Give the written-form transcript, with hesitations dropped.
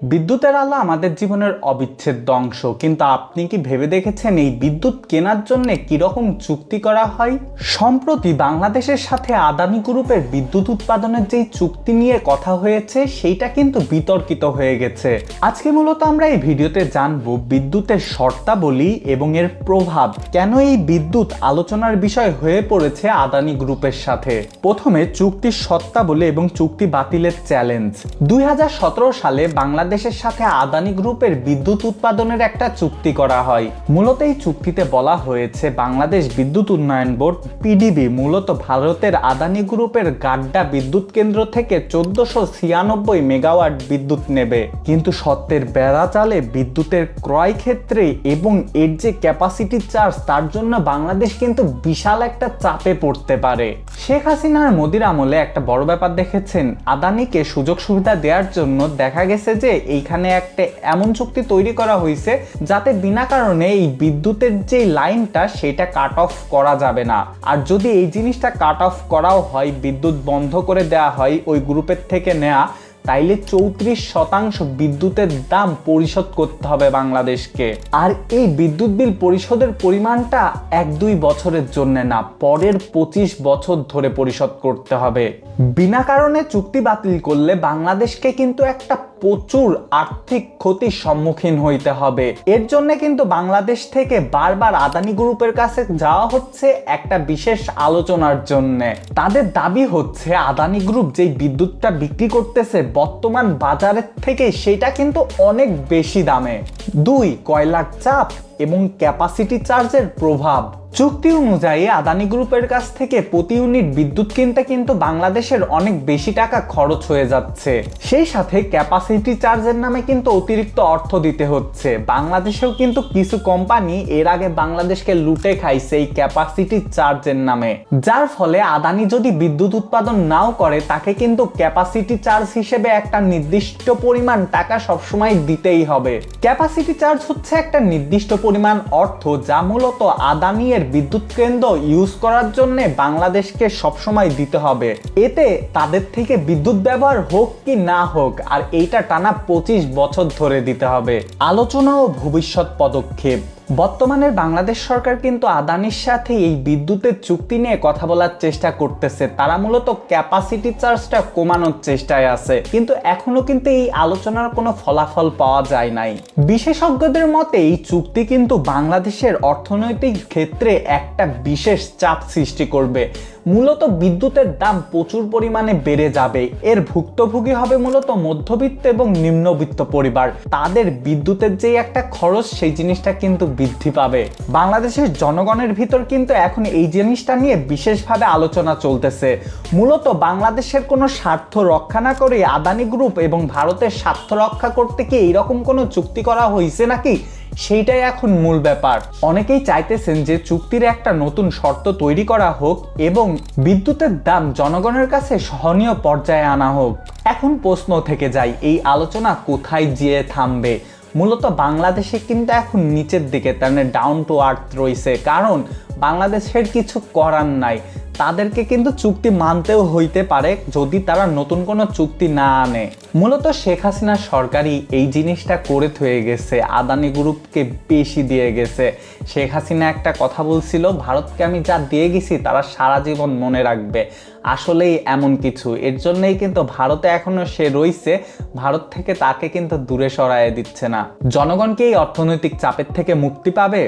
বিদ্যুতের আলো আমাদের জীবনের অবিচ্ছেদ্য অংশ, কিন্তু আপনি কি ভেবে দেখেছেন এই বিদ্যুৎ কেনার জন্য কিরকম চুক্তি করা হয়? সম্প্রতি বাংলাদেশের সাথে আদানি গ্রুপের বিদ্যুৎ উৎপাদনের যেই চুক্তি নিয়ে কথা হয়েছে সেইটা কিন্তু বিতর্কিত হয়ে গেছে। আজকে মূলত আমরা এই ভিডিওতে জানবো বিদ্যুতের শর্তাবলী এবং এর প্রভাব, কেন এই বিদ্যুৎ আলোচনার বিষয় হয়ে পড়েছে আদানি গ্রুপের সাথে। প্রথমে চুক্তির শর্তাবলী এবং চুক্তি বাতিলের চ্যালেঞ্জ। 2017 সালে বাংলাদেশের সাথে আদানি গ্রুপের বিদ্যুৎ উৎপাদনের একটা চুক্তি করা হয়। মূলত এই চুক্তিতে বলা হয়েছে বাংলাদেশ বিদ্যুৎ উন্নয়ন বোর্ড পিডিবি মূলত ভারতের আদানি গ্রুপের গাড্ডা বিদ্যুৎ কেন্দ্র থেকে 1496 মেগাওয়াট বিদ্যুৎ নেবে, কিন্তু সত্যের বেড়া চালে বিদ্যুতের ক্রয় ক্ষেত্রে এবং এর যে ক্যাপাসিটি চার্জ তার জন্য বাংলাদেশ কিন্তু বিশাল একটা চাপে পড়তে পারে। শেখ হাসিনার মোদির আমলে একটা বড় ব্যাপার দেখেছেন, আদানিকে সুযোগ সুবিধা দেওয়ার জন্য দেখা গেছে যে এইখানে একটা এমন চুক্তি তৈরি করা হয়েছে যাতে বিনা কারণে এই বিদ্যুতের যে লাইনটা সেটা কাট অফ করা যাবে না। আর যদি এই জিনিসটা কাট অফ করাও হয়, বিদ্যুৎ বন্ধ করে দেওয়া হয় ওই গ্রুপের থেকে নেওয়া, তাইলে 34% বিদ্যুতের দাম পরিশোধ করতে হবে বাংলাদেশকে। আর এই বিদ্যুৎ বিল পরিশোধের পরিমাণটা 1-2 বছরের জন্য না, পরের 25 বছর ধরে পরিশোধ করতে হবে। বিনা কারণে চুক্তি বাতিল করলে বাংলাদেশকে কিন্তু একটা প্রচুর আর্থিক ক্ষতির সম্মুখীন হইতে হবে। এর জন্য কিন্তু বাংলাদেশ থেকে বারবার আদানি গ্রুপের কাছে যাওয়া হচ্ছে একটা বিশেষ আলোচনার জন্য। তাদের দাবি হচ্ছে আদানি গ্রুপ যেই বিদ্যুৎটা বিক্রি করতেছে বর্তমান বাজারের থেকে সেটা কিন্তু অনেক বেশি দামে। 2, কয়লার চাপ এবং ক্যাপাসিটি চার্জের প্রভাব। চুক্তি অনুযায়ী আদানি গ্রুপের কাছ থেকে প্রতি ইউনিট বিদ্যুৎ কিনতে কিন্তু বাংলাদেশের অনেক বেশি টাকা খরচ হয়ে যাচ্ছে। সেই সাথে ক্যাপাসিটি চার্জের নামে কিন্তু অতিরিক্ত অর্থ দিতে হচ্ছে। বাংলাদেশেও কিন্তু কিছু কোম্পানি এর আগে বাংলাদেশকে লুটে খাইছে এই ক্যাপাসিটি চার্জের নামে, যার ফলে আদানি যদি বিদ্যুৎ উৎপাদন নাও করে তাকে কিন্তু ক্যাপাসিটি চার্জ হিসেবে একটা নির্দিষ্ট পরিমাণ টাকা সবসময় দিতেই হবে। ক্যাপাসিটি চার্জ হচ্ছে একটা নির্দিষ্ট পরিমাণ অর্থ যা মূলত আদানি এর বিদ্যুৎ কেন্দ্র ইউজ করার জন্য বাংলাদেশকে সবসময় দিতে হবে। এতে তাদের থেকে বিদ্যুৎ ব্যবহার হোক কি না হোক, আর এইটা টানা 25 বছর ধরে দিতে হবে। আলোচনা ও ভবিষ্যৎ পদক্ষেপ। বর্তমানে বাংলাদেশ সরকার কিন্তু আদানির সাথে এই বিদ্যুতের চুক্তি নিয়ে কথা বলার চেষ্টা করতেছে। তারা মূলত ক্যাপাসিটি চার্জটা কমানোর চেষ্টায় আছে, কিন্তু এখনো কিন্তু এই আলোচনার কোনো ফলাফল পাওয়া যায় নাই। বিশেষজ্ঞদের মতে এই চুক্তি কিন্তু বাংলাদেশের অর্থনৈতিক ক্ষেত্রে একটা বিশেষ চাপ সৃষ্টি করবে। মূলত বিদ্যুতের দাম প্রচুর পরিমাণে বেড়ে যাবে। এর ভুক্তভোগী হবে মূলত মধ্যবিত্ত এবং নিম্নবিত্ত পরিবার। তাদের বিদ্যুতের যে একটা খরচ সেই জিনিসটা কিন্তু বৃদ্ধি পাবে। বাংলাদেশের জনগণের ভিতর কিন্তু এখন এই জিনিসটা নিয়ে বিশেষভাবে আলোচনা চলতেছে। মূলত বাংলাদেশের কোনো স্বার্থ রক্ষা না করে আদানি গ্রুপ এবং ভারতের স্বার্থ রক্ষা করতে কি এইরকম কোনো চুক্তি করা হয়েছে নাকি, সেইটাই এখন মূল ব্যাপার। অনেকেই চাইতেছেন যে চুক্তির একটা নতুন শর্ত তৈরি করা হোক এবং বিদ্যুতের দাম জনগণের কাছে সহনীয় পর্যায়ে আনা হোক। এখন প্রশ্ন থেকে যায় এই আলোচনা কোথায় গিয়ে থামবে? মূলত বাংলাদেশে কিন্তু এখন নিচের দিকে, তার মানে ডাউন টু আর্থ রয়েছে, কারণ বাংলাদেশের কিছু করার নাই। তাদেরকে কিন্তু চুক্তি মানতেও হইতে পারে যদি তারা নতুন কোনো চুক্তি না আনে। মূলত শেখ হাসিনার সরকারই এই জিনিসটা করে থয়ে গেছে, আদানি গ্রুপকে বেশি দিয়ে গেছে। শেখ হাসিনা একটা কথা বলছিল, ভারতকে আমি যা দিয়ে গেছি তারা সারা জীবন মনে রাখবে। আসলেই এমন কিছু, এর জন্যই কিন্তু ভারতে এখনো সে রয়েছে, ভারত থেকে তাকে কিন্তু দূরে সরাইয়ে দিচ্ছে না। জনগণ কি এই অর্থনৈতিক চাপের থেকে মুক্তি পাবে?